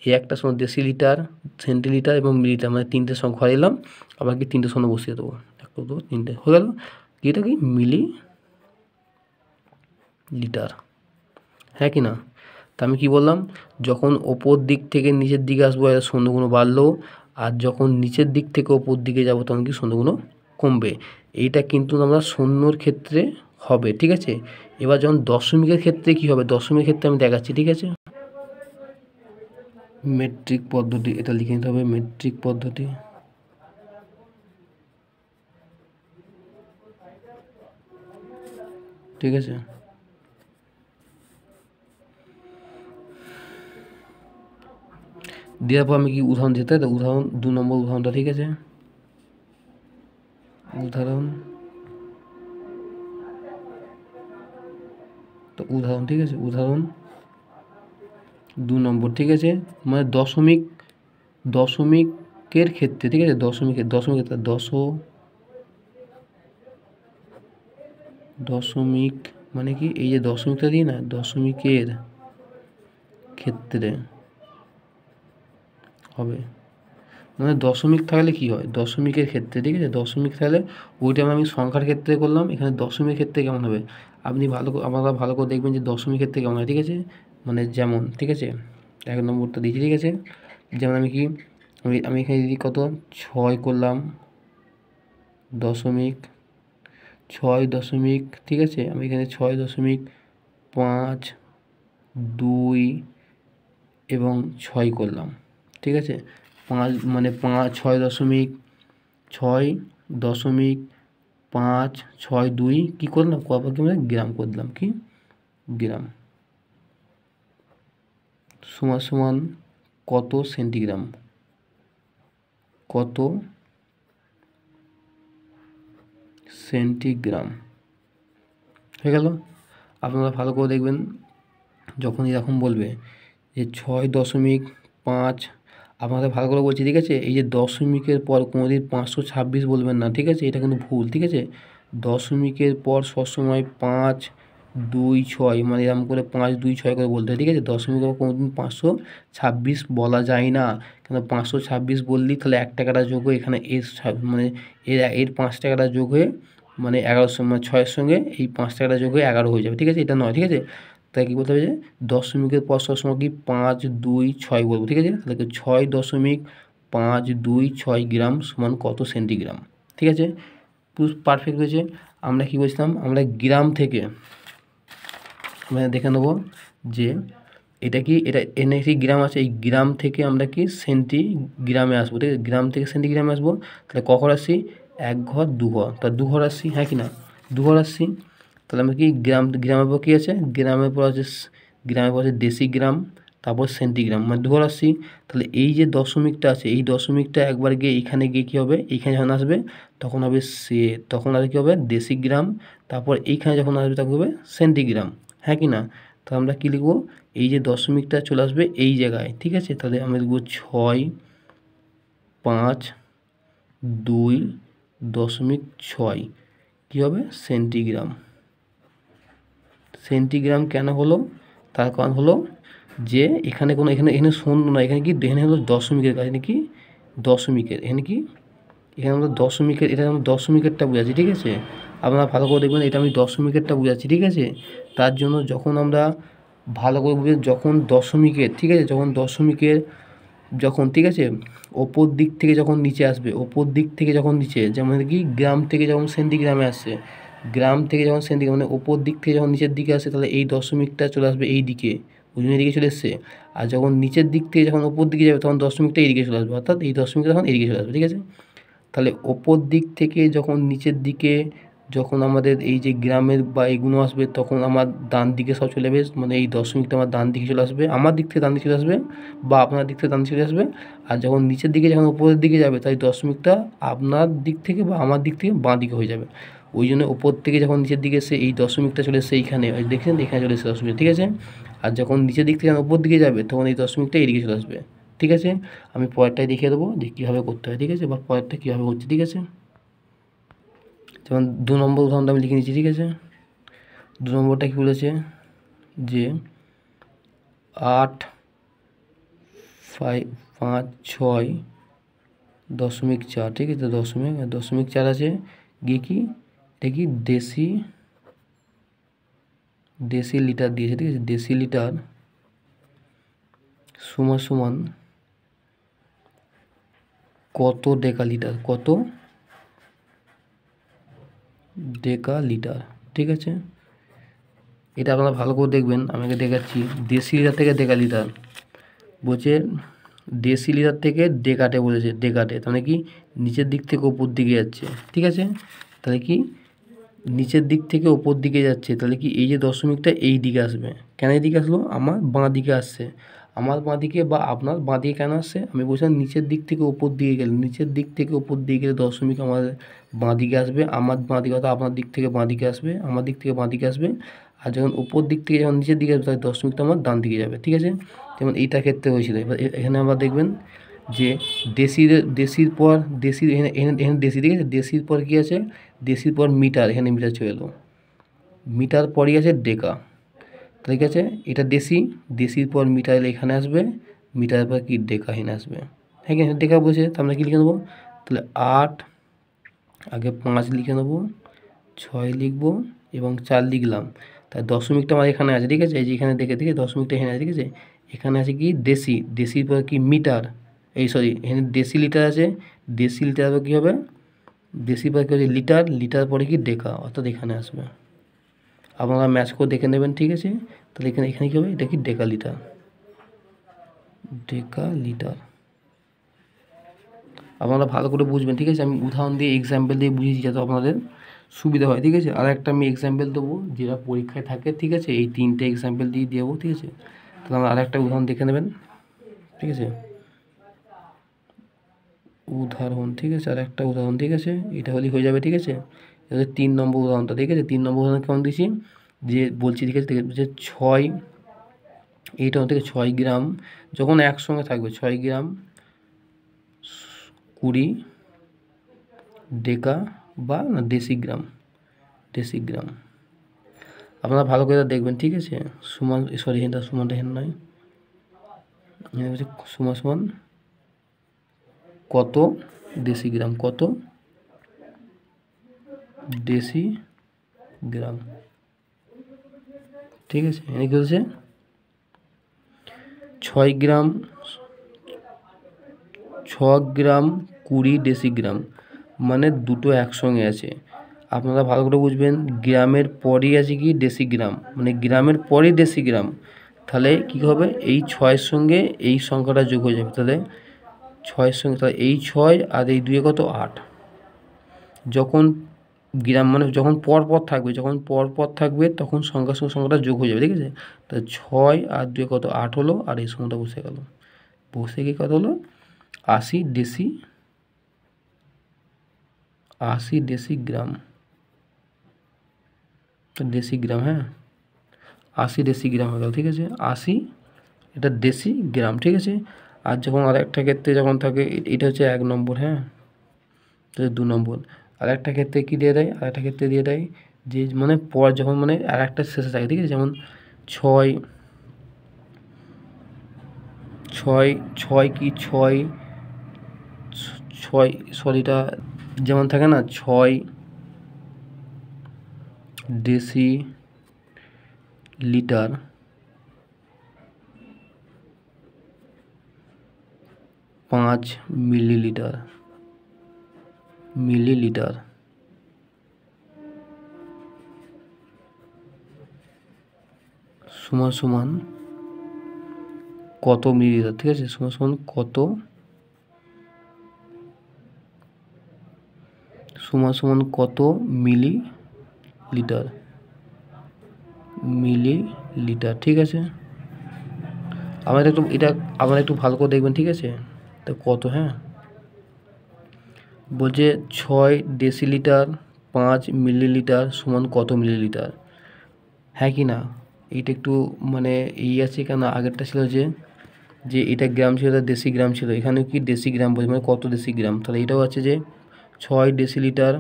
এই একটা শূন্য ডেসিলিটার, সেন্টিলিটার এবং মিলিলিটার, মানে 3টে সংখ্যা ঘরে এলাম, আবার কি 3টে শূন্য বসিয়ে দেবো, 1 2 3টে হয়ে গেল, এটা কি মিলি লিটার, হ্যাঁ কি না। তা আমি কি বললাম, যখন ওপর দিক থেকে নিচের দিকে আসবো শূন্যগুলো বাড়লো, আর যখন নিচের দিক থেকে ওপর দিকে যাবো তখন কি শূন্যগুলো কমবে। এইটা কিন্তু আমরা শূন্যর ক্ষেত্রে হবে। ঠিক আছে, এবার যখন দশমিকের ক্ষেত্রে কি হবে, দশমিকের ক্ষেত্রে আমি দেখাচ্ছি। ঠিক আছে, মেট্রিক পদ্ধতি, এটা লিখে নিতে হবে, মেট্রিক পদ্ধতি। ঠিক আছে, দেওয়ার পর আমি কি উদাহরণ দিতে, উদাহরণ 2 নম্বর উদাহরণটা। ঠিক আছে, উদাহরণ, তো উদাহরণ, ঠিক আছে, উদাহরণ 2 নম্বর। ঠিক আছে, মানে দশমিকের ক্ষেত্রে। ঠিক আছে, দশমিকের দশমিক মানে কি, এই যে দশমিকটা দিই না, দশমিকের ক্ষেত্রে হবে, মানে দশমিক থাকলে কি হয়, দশমিকের ক্ষেত্রে। ঠিক আছে, দশমিক থাকলে ওইটা আমি সংখ্যার ক্ষেত্রে করলাম, এখানে দশমিকের ক্ষেত্রে কেমন হবে, আপনি আপনারা ভালো করে দেখবেন যে দশমিকের ক্ষেত্রে কেমন হয়। ঠিক আছে, মানে যেমন, ঠিক আছে 1 নম্বরটা দিয়েছি। ঠিক আছে, যেমন আমি কি, আমি এখানে যদি কত 6 করলাম, দশমিক 6 দশমিক, ঠিক আছে, আমি এখানে 6.5 2 এবং 6 করলাম। ঠিক আছে, 5 মানে 6.5 6.5 কী করলাম, কবার কি মানে গ্রাম করে দিলাম, কি গ্রাম, সমান সমান কত সেন্টিগ্রাম, কত সেন্টিগ্রাম হয়ে গেল। আপনারা ভালো করে দেখবেন, যখন এরকম বলবে যে 6.5, আপনাদের ভালো করে বলছি। ঠিক আছে, এই যে দশমিকের পর কোনোদিন 526 বলবেন না। ঠিক আছে, এটা কিন্তু ভুল। ঠিক আছে, দশমিকের পর সবসময় 5 2 6, মানে এরকম করে 5 2 6 করে বলতে হয়। ঠিক আছে, দশমিকের পর কোনোদিন 526 বলা যায় না, কেন 526 বললেই তাহলে 1 টাকাটা যোগ হয়ে এখানে মানে এর 5 টাকাটা যোগ হয়ে মানে 11 মানে 6-এর সঙ্গে এই 5 টাকাটা যোগ হয়ে 11 হয়ে যাবে। ঠিক আছে, এটা নয়। ঠিক আছে, তাই কী বলতে হবে যে দশমিকের পর সবসময় কি 5 2 6 বলবো। ঠিক আছে, তাহলে 6.5 526 গ্রাম সমান কত সেন্টিগ্রাম। ঠিক আছে, পুরো পারফেক্ট হয়েছে। আমরা কি বলছিলাম, আমরা গ্রাম থেকে আমরা দেখে নেব যে এটা কি, এটা এনে একটি গ্রাম আছে, এই গ্রাম থেকে আমরা কি সেন্টিগ্রামে আসবো। ঠিক আছে, গ্রাম থেকে সেন্টিগ্রামে আসবো। তাহলে কখন আসছি, 1 ঘর 2 ঘর, তা 2 ঘর আসছি, হ্যাঁ কি না, 2 ঘর আসছি। তাহলে আমরা কি গ্রামের পর কী আছে, গ্রামের পর আছে ডেসিগ্রাম, তারপর সেন্টিগ্রাম, মানে 2 ঘর আসছি। তাহলে এই যে দশমিকটা আছে, এই দশমিকটা একবার গিয়ে এইখানে গিয়ে কী হবে, এইখানে যখন আসবে তখন হবে তখন আর কী হবে ডেসিগ্রাম, তারপর এইখানে যখন আসবে তখন হবে সেন্টিগ্রাম, হ্যাঁ কি না। তো আমরা কী লিখবো, এই যে দশমিকটা চলে আসবে এই জায়গায়। ঠিক আছে, তাহলে আমরা লিখবো 6.5.2.6 কী হবে সেন্টিগ্রাম। সেন্টিগ্রাম কেন হলো, তার কারণ হলো যে এখানে কোনো এখানে শূন্য না, এখানে কি, এখানে হলো দশমিকের কাজ, এখানে কি দশমিকের, এখানে কি, এখানে আমরা দশমিকের, এটা আমরা দশমিকেরটা বোঝাচ্ছি। ঠিক আছে, আপনারা ভালো করে দেখবেন, এটা আমি দশমিকেরটা বোঝাচ্ছি। ঠিক আছে, তার জন্য যখন আমরা ভালো করে বুঝে, যখন দশমিকের, ঠিক আছে, যখন ঠিক আছে ওপর দিক থেকে যখন নিচে আসবে, ওপর দিক থেকে যখন নিচে, যেমন কি গ্রাম থেকে যখন সেন্টিগ্রামে আসছে, গ্রাম থেকে যখন সেন্টিগ্রাম মানে ওপর দিক থেকে যখন নিচের দিকে আসে, তাহলে এই দশমিকটা চলে আসবে এই দিকে, ওই জন্য এদিকে চলে এসছে। আর যখন নিচের দিক থেকে যখন ওপর দিকে যাবে তখন দশমিকটা এইদিকে চলে আসবে, অর্থাৎ এই দশমিকটা তখন এদিকে চলে আসবে। ঠিক আছে, তাহলে ওপর দিক থেকে যখন নিচের দিকে, যখন আমাদের এই যে গ্রামের বা এগুলো আসবে, তখন আমার ডান দিকে সব চলে যাবে, মানে এই দশমিকটা আমার ডান দিকে চলে আসবে, আমার দিক থেকে ডান দিকে চলে আসবে, বা আপনার দিক থেকে ডান দিকে চলে আসবে। আর যখন নিচের দিকে, যখন উপরের দিকে যাবে, তাই দশমিকটা আপনার দিক থেকে বা আমার দিক থেকে বাঁ দিকে হয়ে যাবে। ওই জন্য ওপর থেকে যখন নিচের দিকে এসে এই দশমিকটা চলে এসে এইখানে, দেখছেন এখানে চলে এসে দশমিক। ঠিক আছে, আর যখন নিচের দিক থেকে ওপর দিকে যাবে তখন এই দশমিকটা এইদিকে চলে আসবে। ঠিক আছে, আমি পরেরটাই দেখিয়ে দেবো যে কীভাবে করতে হয়। ঠিক আছে, বা পরেরটা কীভাবে করছে। ঠিক আছে, যেমন 2 নম্বর উদাহরণটা আমি লিখে নিচ্ছি। ঠিক আছে, 2 নম্বরটা কী বলেছে যে 8.5.6.4। ঠিক আছে, দশমিক 4 আছে গিয়ে কি, এটা কি দেশি লিটার দিয়েছে। ঠিক আছে, দেশি লিটার সমান কত ডেকালিটার, কত ডেকালিটার। ঠিক আছে, এটা আপনারা ভালো করে দেখবেন, আমাকে দেখাচ্ছি। দেশি লিটার থেকে ডেকালিটার বলছে, দেশি লিটার থেকে ডেকাটে বলেছে, ডেকাটে তার মানে কি নিচের দিক থেকে ওপর দিকে যাচ্ছে। ঠিক আছে, তাহলে কি নিচের দিক থেকে ওপর দিকে যাচ্ছে, তাহলে কি এই যে দশমিকটা এই দিকে আসবে, কেন এই দিকে আসলো, আমার বাঁ দিকে আসছে, আমার বাঁ দিকে বা আপনার বাঁ দিকে কেন আসছে, আমি বলছিলাম নিচের দিক থেকে ওপর দিকে গেলে, নিচের দিক থেকে ওপর দিকে গেলে দশমিক আমার বাঁ দিকে আসবে, আমার বাঁ দিকে অর্থাৎ আপনার দিক থেকে বাঁ দিকে আসবে, আমার দিক থেকে বাঁ দিকে আসবে। আর যখন ওপর দিক থেকে যখন নিচের দিকে আসবে, তাহলে দশমিকটা আমার ডান দিকে যাবে। ঠিক আছে, যেমন এইটার ক্ষেত্রে হয়েছিল। এবার এখানে আমরা দেখবেন যে দেশির পর দেশি, এখানে দেশি। ঠিক আছে, দেশির পর কী আছে, দেশির পর মিটার, এখানে মিটার চলে এলো, মিটার পরই আছে ডেকা। ঠিক আছে, এটা দেশির পর মিটার এলে এখানে আসবে, মিটারের পর কি ডেকা এখানে আসবে। হ্যাঁ কি ডেকা বসে, তো আমরা কী লিখে নেবো, তাহলে 8 আগে 5 লিখে নেবো, 6 লিখবো এবং 4 লিখলাম। তাই দশমিকটা আমার এখানে আছে। ঠিক আছে, এই যে এখানে দেখে দশমিকটা এখানে আছে। ঠিক আছে, এখানে আছে কি দেশির পর কি মিটার, এখানে দেশি লিটার আছে, দেশি লিটার কী হবে, দেশি পর কী হচ্ছে লিটার পরে কি ডেকা, অর্থাৎ এখানে আসবে। আপনারা ম্যাচ করে দেখে নেবেন। ঠিক আছে, তাহলে এখানে কী হবে, এটা কি ডেকা লিটার। আপনারা ভালো করে বুঝবেন। ঠিক আছে, আমি উদাহরণ দিয়ে এক্সাম্পল দিয়ে বুঝিয়েছি যাতে আপনাদের সুবিধা হয়। ঠিক আছে, আর একটা আমি এক্সাম্পল দেবো যেটা পরীক্ষায় থাকে। ঠিক আছে, এই 3টে এক্সাম্পল দিয়ে দেবো। ঠিক আছে, তাহলে আমরা আর একটা উদাহরণ দেখে নেবেন। ঠিক আছে, ঠিক আছে, আর একটা উদাহরণ। ঠিক আছে, এটা হলেই হয়ে যাবে। ঠিক আছে, এটা 3 নম্বর উদাহরণটা। ঠিক আছে, 3 নম্বর উদাহরণ কেমন দিয়েছি, যে বলছি। ঠিক আছে, যে 6 গ্রাম যখন একসঙ্গে থাকবে, 6 গ্রাম 20 ডেকা বা ডেসিগ্রাম, আপনারা ভালো করে দেখবেন। ঠিক আছে, এটা সমানটা হেন নয়, সমান কত ডেসিগ্রাম, কত ডেসিগ্রাম। ঠিক আছে, এনে কি হচ্ছে 6 গ্রাম গ্রাম 20 ডেসিগ্রাম, মানে দুটো একসঙ্গে আছে। আপনারা ভালো করে বুঝবেন, গ্রামের পরই আছে কি ডেসিগ্রাম, মানে গ্রামের পরই ডেসিগ্রাম। তাহলে কী হবে, এই 6-এর সঙ্গে এই সংখ্যাটা যোগ হয়ে যাবে। তাহলে 6-এর সঙ্গে, তাহলে এই 6 আর এই 2 কত 8। যখন গ্রাম মানে যখন পর থাকবে, তখন সংখ্যার সঙ্গে সংখ্যাটা যোগ হয়ে যাবে, ঠিক আছে। তাহলে 6 আর 2 কত 8 হলো, আর এই সংখ্যাটা বসে গেল, বসে গিয়ে কত হলো 80 ডেসিগ্রাম। তো ডেসিগ্রাম, হ্যাঁ 80 ডেসিগ্রাম হয়ে গেল, ঠিক আছে। 80 এটা ডেসিগ্রাম, ঠিক আছে। আর যখন আরেকটা ক্ষেত্রে যখন থাকে, এটা হচ্ছে 1 নম্বর, হ্যাঁ, তাহলে 2 নম্বর। আরেকটা ক্ষেত্রে কী দিয়ে দেয়, আরেকটা ক্ষেত্রে দিয়ে দেয় যে মানে পর যখন মানে আর একটা শেষে থাকে, ঠিক আছে। যেমন 6 সরিটা যেমন থাকে না, 6 ডেসিলিটার 5 মিলিলিটার সমান কত মিলিলিটার, ঠিক আছে। সমান কত, সমান কত মিলিলিটার, ঠিক আছে। আপনারা একটু ভালো করে দেখবেন, ঠিক আছে। তো কত, হ্যাঁ, বলছে 6 ডেসিলিটার 5 মিলিলিটার সমান কত মিলিলিটার, হ্যাঁ কি না। এইটা একটু মানে এই আছে, কেন আগেরটা ছিল যে এটা গ্রাম ছিল, এটা ডেসিগ্রাম ছিল, এখানে কি ডেসিগ্রাম বলছে, মানে কত ডেসিগ্রাম। তাহলে এটাও আছে যে 6 ডেসিলিটার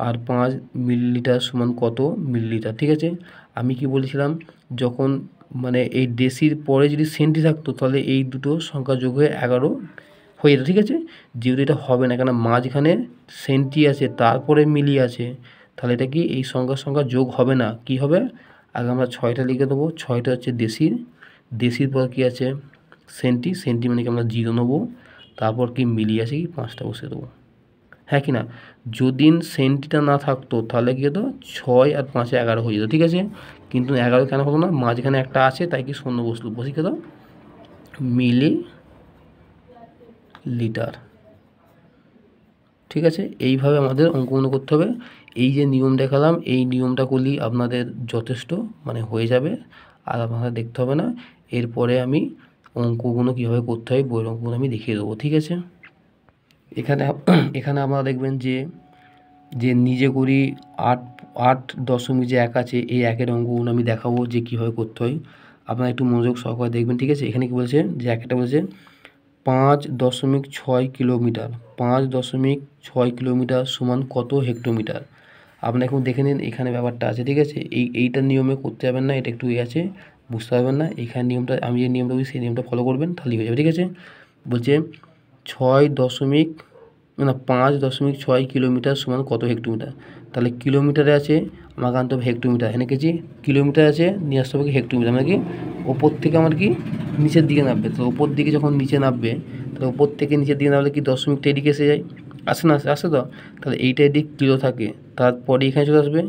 আর 5 মিলিলিটার সমান কত মিলিলিটার, ঠিক আছে। আমি কি বলেছিলাম, যখন মানে এই ডেসির পরে যদি সেন্টি থাকতো, তাহলে এই দুটো সংখ্যা যোগ হয়ে 11 হয়ে যেত, ঠিক আছে। যেহেতু এটা হবে না, কেন মাঝখানে সেন্টি আছে, তারপরে মিলি আছে, তাহলে এটা কি এই সংখ্যা যোগ হবে না। কি হবে, আগে আমরা 6টা লিখে দেবো। 6টা হচ্ছে দেশির পর কি আছে সেন্টি, মানে কি আমরা 0 নেবো, তারপর কি মিলি আছে কি 5টা বসে দেবো, হ্যাঁ কি না। যদি সেন্টিটা না থাকতো, তাহলে কি হতো 6 আর 5 11 হয়ে যেত, ঠিক আছে। কিন্তু 11 কেন হলো না, মাঝখানে একটা আছে, তাই কি শূন্য বসলো, বসে কি হতো মিলিলিটার, ঠিক আছে। এইভাবে আমাদের অঙ্কগুলো করতে হবে। এই যে নিয়ম দেখালাম, এই নিয়মটা করলেই আপনাদের যথেষ্ট মানে হয়ে যাবে, আর আপনাদের দেখতে হবে না। এরপরে আমি অঙ্কগুলো কীভাবে করতে হয়, বইয়ের অঙ্কগুলো আমি দেখিয়ে দেবো, ঠিক আছে। এখানে আপনারা দেখবেন যে নিজে করি 8.1 আছে, এই 1-এর অঙ্কগুলো আমি দেখাবো যে কীভাবে করতে হয়। আপনারা একটু মনোযোগ সহকারে দেখবেন, ঠিক আছে। এখানে কি বলছে, যে একটা বলছে 5.6 কিলোমিটার, 5.6 কিলোমিটার সমান কত হেক্টোমিটার। আপনি এখন দেখে নিন, এখানে ব্যাপারটা আছে, ঠিক আছে। এইটার নিয়মে করতে যাবেন না, এটা একটু আছে, বুঝতে পারবেন না। এখানে নিয়মটা, আমি যে নিয়মটা বলছি সেই নিয়মটা ফলো করবেন, তাহলেই হয়ে যাবে, ঠিক আছে। বলছে 5.6 কিলোমিটার সমান কত হেক্টোমিটার। তাহলে কিলোমিটারে আছে, আমাকে আনতে হবে হেক্টোমিটার, এখানে কি কিলোমিটার আছে, নিয়ে আসতে হবে হেক্টোমিটার, মানে কি ওপর থেকে আমার কি নিচের দিকে নামবে। তো ওপর দিকে যখন নিচে নামবে, তাহলে ওপর থেকে নিচের দিকে নামলে কি দশমিকটা এদিকে এসে যায়, আসে না, আসে তো। তাহলে এইটা এদিক কিলো থাকে, তারপরে এখানে চলে আসবে,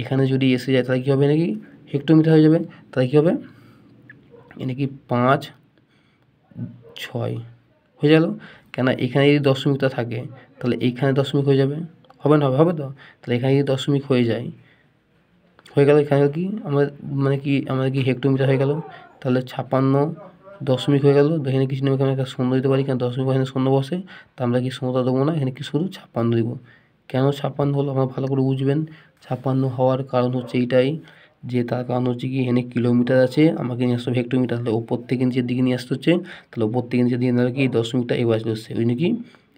এখানে যদি এসে যায় তাহলে কী হবে, নাকি হেক্টোমিটার হয়ে যাবে। তাহলে কী হবে, এনে কি 5.6 হয়ে গেল। কেন এখানে যদি দশমিকটা থাকে, তাহলে এইখানে দশমিক হয়ে যাবে, হবে না, হবে তো। তাহলে এখানে যদি দশমিক হয়ে যায়, হয়ে গেল, এখানে কি আমাদের কি হেক্টোমিটার হয়ে গেল। তাহলে 56 দশমিক হয়ে গেল। এখানে কিছু নেই, এখানে একটা শূন্য দিতে পারি, কারণ দশমিক এখানে শূন্য বসে, তা আমরা কি শূন্যটা দেবো না, এখানে কি শুধু 56 দিব। কেন 56 হলো আপনারা ভালো করে বুঝবেন। 56 হওয়ার কারণ হচ্ছে এইটাই, যে তার কারণ হচ্ছে কি এখানে কিলোমিটার আছে, আমাকে নিয়ে আসতে হবে হেক্টোমিটার, তাহলে ওপর থেকে নিচের দিকে নিয়ে আসতে হচ্ছে। তাহলে ওপর থেকে নিচের দিকে নিয়ে কি দশমিকটা এবার চলে আসছে, ওই নাকি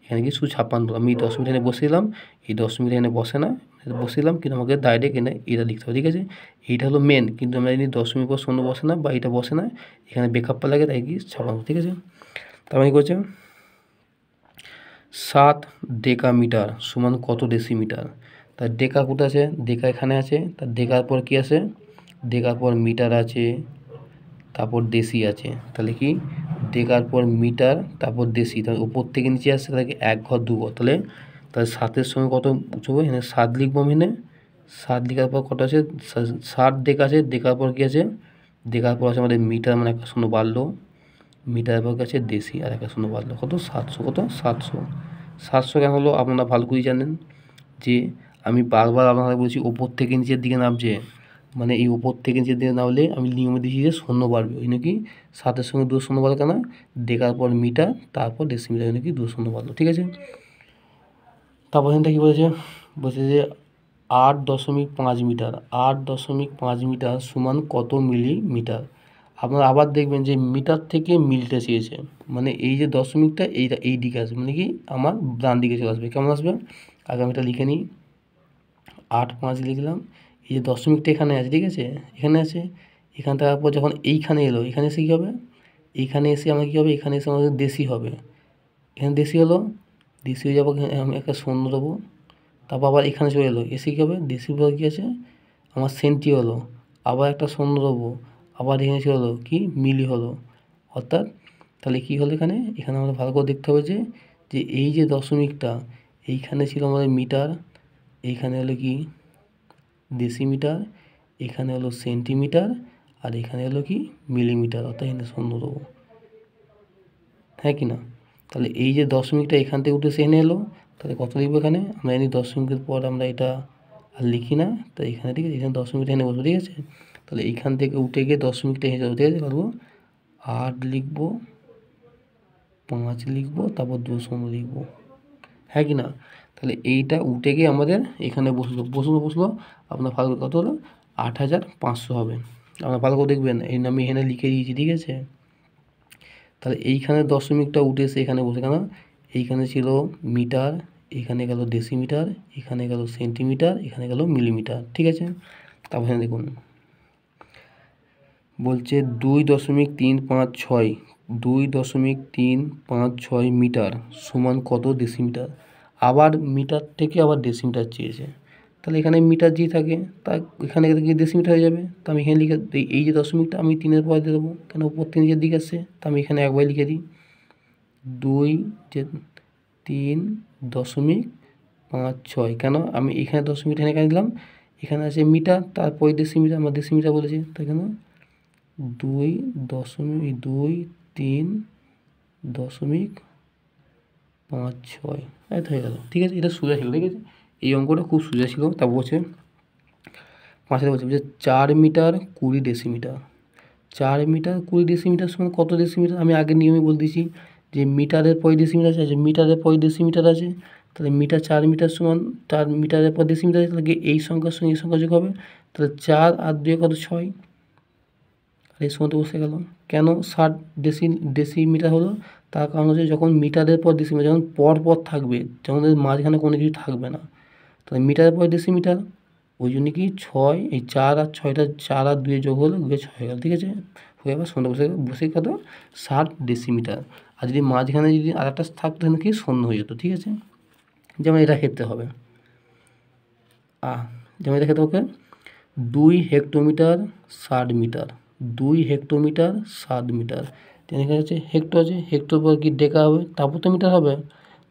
এখানে কি শুধু 56। আমি 10 মিনিট এখানে বসিলাম, এই 10 মিনিট এখানে বসে না, বসিলাম, কিন্তু আমাকে ডাইরেক্ট এনে এটা লিখতে হবে, ঠিক আছে। এইটা হলো মেন, কিন্তু আমরা যদি 10 মিনিট পর শূন্য বসে না, বা এটা বসে না, এখানে বেকআপটা লাগে, তাই কি 56, ঠিক আছে। তার মানে কি হচ্ছে 7 ডেকামিটার সমান কত ডেসিমিটার। তার ডেকা কোথায় আছে, ডেকা এখানে আছে, তার ডেকার পর কি আছে, ডেকার পর মিটার আছে, তারপর ডেসি আছে। তাহলে কি ডেকার পর মিটার, তারপর দেশি, তাহলে উপর থেকে নিচে আসছে তাহলে 1 ঘর 2 ঘর, তাহলে 7-এর সঙ্গে কত উঠবো, এখানে 7 লিখবো আমি। এখানে 7 লেখার পর কত আছে, 60 ডেকা আছে, ডেকার পর কী আছে, ডেকার পর আছে আমাদের মিটার, মানে একটা শূন্য বাড়লো, মিটারের পর আছে দেশি আর একটা শূন্য বাড়লো, কত 700, কত 700 কেন হলো আপনারা ভালো করেই জানেন যে আমি বারবার আপনারা বলছি ওপর থেকে নিচের দিকে নামছে, মানে এই ওপর থেকে নিচের দিকে নামলে আমি নিয়মে দিয়েছি যে শূন্য বাড়বে, ওই নাকি 7-এর সঙ্গে 2 শূন্য বাড়লো কেন, ডেকার পর মিটার তারপর ডেসিমিটার, নাকি 2 শূন্য বাড়লো, ঠিক আছে। তারপর এখানটা কী বলেছে, বলছে যে 8.5 মিটার, 8.5 মিটার সমান কত মিলিমিটার। আপনারা আবার দেখবেন যে মিটার থেকে মিলিটা চেয়েছে, মানে এই যে দশমিকটা এই দিকে আসবে, মানে কি আমার ডান দিকে চলে আসবে, কেমন আসবে, আগে আমি এটা লিখে নিই, 8.5 লিখলাম, এই যে দশমিকটা এখানে আছে, ঠিক আছে, এখানে আছে, এখান থাকার পর যখন এইখানে এলো, এখানে এসে কী হবে, এইখানে এসে আমার কী হবে, এখানে এসে আমাদের দেশি হবে, এখানে দেশি হলো, দেশি হয়ে যাবো, আমি একটা শূন্য দেবো, তারপর আবার এখানে চলে এলো, এসে কী হবে, দেশির পর কী আছে আমার সেন্টি হলো, আবার একটা শূন্য দেবো, আবার এখানে চলে এলো কি মিলি হলো, অর্থাৎ তাহলে কী হলো, এখানে আমাদের ভালো করে দেখতে হবে যে এই যে দশমিকটা এইখানে ছিল আমাদের মিটার, এইখানে হলো কি ডেসিমিটার, এখানে হলো সেন্টিমিটার, আর এখানে হলো কি মিলিমিটার, অর্থাৎ এখানে শূন্য দেবো, হ্যাঁ কি না। তাহলে এই যে দশমিকটা এখান থেকে উঠে সেখানে এলো, তাহলে কত লিখবো এখানে, আমরা জানি দশমিকের পর আমরা এটা আর লিখি না, তো এখানে ঠিক আছে, এখানে দশমিকটা এখানে বসবো, ঠিক আছে। তাহলে এইখান থেকে উঠে গিয়ে দশমিকটা এখানে যাবো, ঠিক আছে, করবো 8 লিখবো, 5 লিখবো, তারপর 2 শূন্য লিখবো, হ্যাঁ কি না। তাহলে এইটা উঠে গিয়ে আমাদের এখানে বসলো, আপনার ভালো কত হলো 8500 হবে। আপনার ভালো করে দেখবেন, এই আমি এখানে লিখে দিয়েছি, ঠিক আছে। তাহলে এইখানে দশমিকটা উঠে এসে এখানে বসে, কেন এইখানে ছিল মিটার, এখানে গেল ডেসিমিটার, এখানে গেল সেন্টিমিটার, এখানে গেল মিলিমিটার, ঠিক আছে। তারপর এখানে দেখুন বলছে 2.356, 2.356 মিটার সমান কত ডেসিমিটার। আবার মিটার থেকে আবার ডেসিমিটার চেয়েছে, তাহলে এখানে মিটার যে থাকে তা এখানে গিয়ে ডেসিমিটার হয়ে যাবে, তো আমি এখানে লিখে এই যে দশমিকটা আমি 3-এর পরে দিয়ে দেবো, কেন উপর থেকে নিচের দিকে আসছে, তো আমি এখানে একবার লিখে দিই 2.356, কেন আমি এখানে দশমিকটা এখানে দিলাম, এখানে আছে মিটার, তারপরে ডেসিমিটার, আমার ডেসিমিটার বলেছে, তো এখানে 2.3.56 এত হয়ে গেল, ঠিক আছে। এটা সোজা ছিল, ঠিক আছে, এই অঙ্কটা খুব সোজা ছিল। তারপর বলছে 5 বলছে 4 মিটার 20 ডেসিমিটার, 4 মিটার 20 ডেসিমিটার সমান কত ডেসিমিটার। আমি আগের নিয়মে বলে দিয়েছি যে মিটারের পর ডেসিমিটার আছে, মিটারের পর ডেসিমিটার আছে, তাহলে মিটার 4 মিটার সমান 4 মিটারের পর ডেসিমিটার আছে, তাহলে এই সংখ্যার সঙ্গে এই সংখ্যা যোগ হবে, তাহলে 4 আর 2 কত 6, আর এই সময় বসে গেল। কেন 60 ডেসিমিটার হলো, তার কারণ হচ্ছে যখন মিটারের পর ডেসিমিটার যখন পর থাকবে, যখন মাঝখানে কোনো কিছু থাকবে না, তাহলে মিটারের পর ডেসিমিটার, ওই জন্য কি 6, এই 4 আর 6টা 4 আর 2 যোগ হলো, 6 হয়ে গেল, ঠিক আছে, হয়ে যাবে শূন্য বসে কত 60 ডেসিমিটার। আর যদি মাঝখানে যদি আর একটা থাকতো তাহলে কি শূন্য হয়ে যেত, ঠিক আছে। যেমন এটা ক্ষেত্রে হবে যেমন এটা ক্ষেত্রে ওকে 2 হেক্টোমিটার 60 মিটার, 2 হেক্টোমিটার 60 মিটার, এখানে হচ্ছে হেক্টর আছে, হেক্টর পর কি ডেকা হবে, তারপর তো মিটার হবে,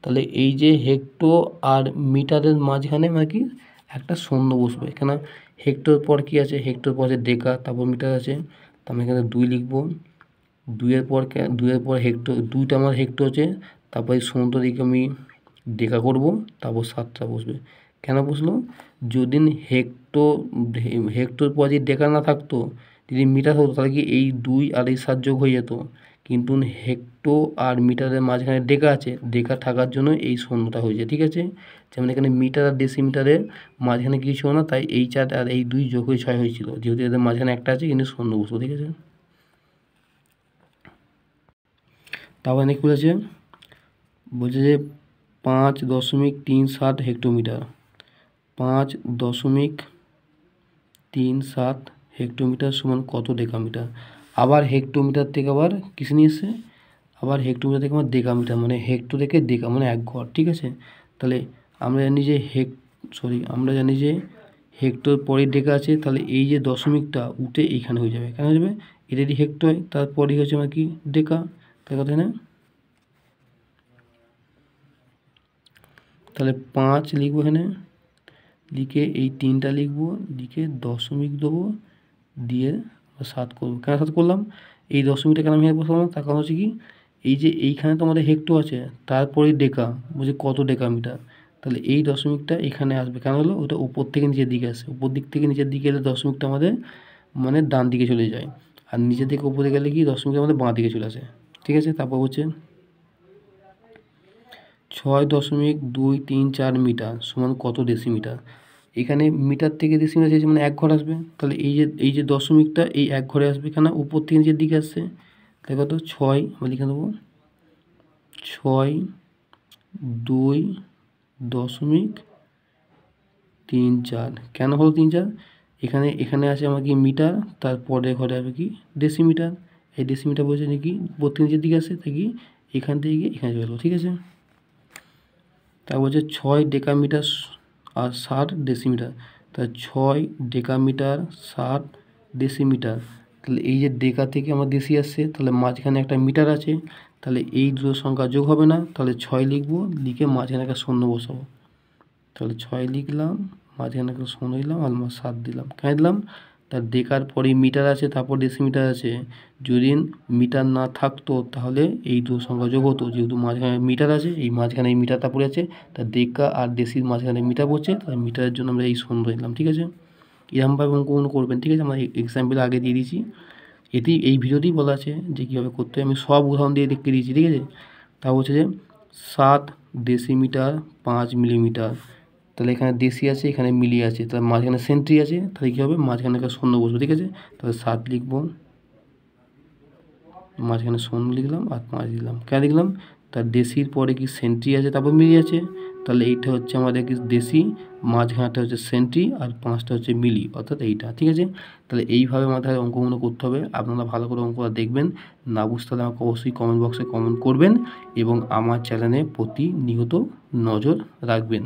তাহলে এই যে হেক্টো আর মিটারের মাঝখানে মানে কি একটা শূন্য বসবে, এখানে হেক্টর পর কি আছে, হেক্টর পর আছে ডেকা, তারপর মিটার আছে, তো আমি এখানে 2 লিখবো, 2-এর পর হেক্টর, 2টা আমার হেক্টর আছে, তারপর এই শূন্যটা দিকে আমি ডেকা করব, তারপর 7টা বসবে। কেন বসলো, যদি হেক্টর পর যদি ডেকা না থাকতো, যদি মিটার হতো, তাহলে কি এই 2 আর এই 7 যোগ হয়ে যেত, কিন্তু হেক্টো আর মিটারের মাঝখানে ডেকা আছে, ডেকা থাকার জন্য এই শূন্যটা হয়েছে, ঠিক আছে। যেমন এখানে মিটার আর ডেসিমিটারের মাঝখানে কিছু ছিল না, তাই এই 4 আর এই 2 যোগ হয়ে 6 হয়েছিল, যেহেতু এদের মাঝখানে একটা আছে কিন্তু শূন্য বসবো, ঠিক আছে। তারপর অনেক বলেছে যে 5.37 হেক্টোমিটার, 5.37 হেক্টোমিটার সমান কত ডেকামিটার। আবার হেক্টোমিটার থেকে আবার কিসে নিয়ে এসছে, আবার হেক্টোমিটার থেকে আমার ডেকামিটার, মানে হেক্টো থেকে ডেকা মানে 1 ঘর, ঠিক আছে। তাহলে আমরা জানি যে হেক্টর পরে ডেকা আছে, তাহলে এই যে দশমিকটা উঠে এইখানে হয়ে যাবে, কেন হয়ে যাবে, এটা যদি হেক্টর হয় তারপরেই হচ্ছে আমার কি ডেকা, তাই কথা না, তাহলে 5 লিখবো এখানে, লিখে এই 3টা লিখবো, লিখে দশমিক দেবো, দিয়ে 7 করবো। কেন 7 করলাম, এই দশমিকটা কেন আমি বসালাম, তার কারণ হচ্ছে কি, এই যে এইখানে তো আমাদের হেক্টর আছে, তারপরে ডেকা, বুঝি কত ডেকামিটার, তাহলে এই দশমিকটা এখানে আসবে। কেন হলো, ওটা উপর থেকে নিচের দিকে আসে, উপর দিক থেকে নিচের দিকে এলে দশমিকটা আমাদের মানে ডান দিকে চলে যায়, আর নিচের দিকে উপরে গেলে কি দশমিকটা আমাদের বাঁ দিকে চলে আসে। ঠিক আছে, তারপর হচ্ছে 6.234 মিটার সমান কত ডেসিমিটার। এখানে মিটার থেকে ডেসিমিটার চেয়েছে মানে 1 ঘর আসবে, তাহলে এই যে দশমিকটা এই 1 ঘরে আসবে, কেন উপর থেকে নিচের দিকে আসছে, তাই কত 6, আমরা লিখে দেবো 6.234। কেন হলো 3-4, এখানে আছে আমার কি মিটার, তারপরে ঘরে হবে কি ডেসিমিটার, এই ডেসিমিটার বলছে নাকি উপর থেকে নিচের দিকে আসে, তাই কি এখান থেকে গিয়ে এখানে চলে গেলো। ঠিক আছে, তারপর হচ্ছে 6 ডেকামিটার আর 60 ডেসিমিটার, তাহলে 6 ডেকামিটার 60 ডেসিমিটার, তাহলে এই যে ডেকা থেকে আমার ডেসি আসছে, তাহলে মাঝখানে একটা মিটার আছে, তাহলে এই দুটো সংখ্যা যোগ হবে না, তাহলে 6 লিখবো, লিখে মাঝখানে একটা শূন্য বসাবো, তাহলে 6 লিখলাম, মাঝখানে একটা শূন্য দিলাম, আর 7 দিলাম। কেন দিলাম, তার ডেকার পরে মিটার আছে, তারপর ডেসিমিটার আছে, যদি মিটার না থাকতো তাহলে এই দুটো সংখ্যা যোগ হতো, যেহেতু মাঝখানে মিটার আছে, এই মাঝখানে এই মিটারটা পড়ে আছে, তার ডেকা আর ডেসির মাঝখানে মিটার পড়ছে, তাই মিটারের জন্য আমরা এই শূন্য দিলাম। ঠিক আছে, এরকমভাবে অঙ্কগুলো করবেন। ঠিক আছে, আমরা এক্সাম্পল আগে দিয়ে দিয়েছি, এই ভিডিওতেই বলা আছে যে কীভাবে করতে হয়, আমি সব উদাহরণ দিয়ে দেখতে দিয়েছি। ঠিক আছে, তা হচ্ছে যে 7 ডেসিমিটার 5 মিলিমিটার, তাহলে এখানে দেশি আছে, এখানে মিলি আছে, তাহলে মাঝখানে সেন্ট্রি আছে, তাহলে কী হবে, মাঝখানে একটা শূন্য বসবে। ঠিক আছে, তাহলে 7 লিখবো, মাঝখানে শূন্য লিখলাম, আর 5 লিখলাম। কেন লিখলাম, তার দেশির পরে কি সেন্ট্রি আছে, তারপর মিলি আছে, তাহলে এইটা হচ্ছে আমাদের কি দেশি, মাঝখানটা হচ্ছে সেন্ট্রি, আর 5টা হচ্ছে মিলি, অর্থাৎ এইটা। ঠিক আছে, তাহলে এইভাবে আমাদের অঙ্কগুলো করতে হবে। আপনারা ভালো করে অঙ্কটা দেখবেন, না বুঝতে হলে আমাকে অবশ্যই কমেন্ট বক্সে কমেন্ট করবেন, এবং আমার চ্যানেলে প্রতিনিয়ত নজর রাখবেন।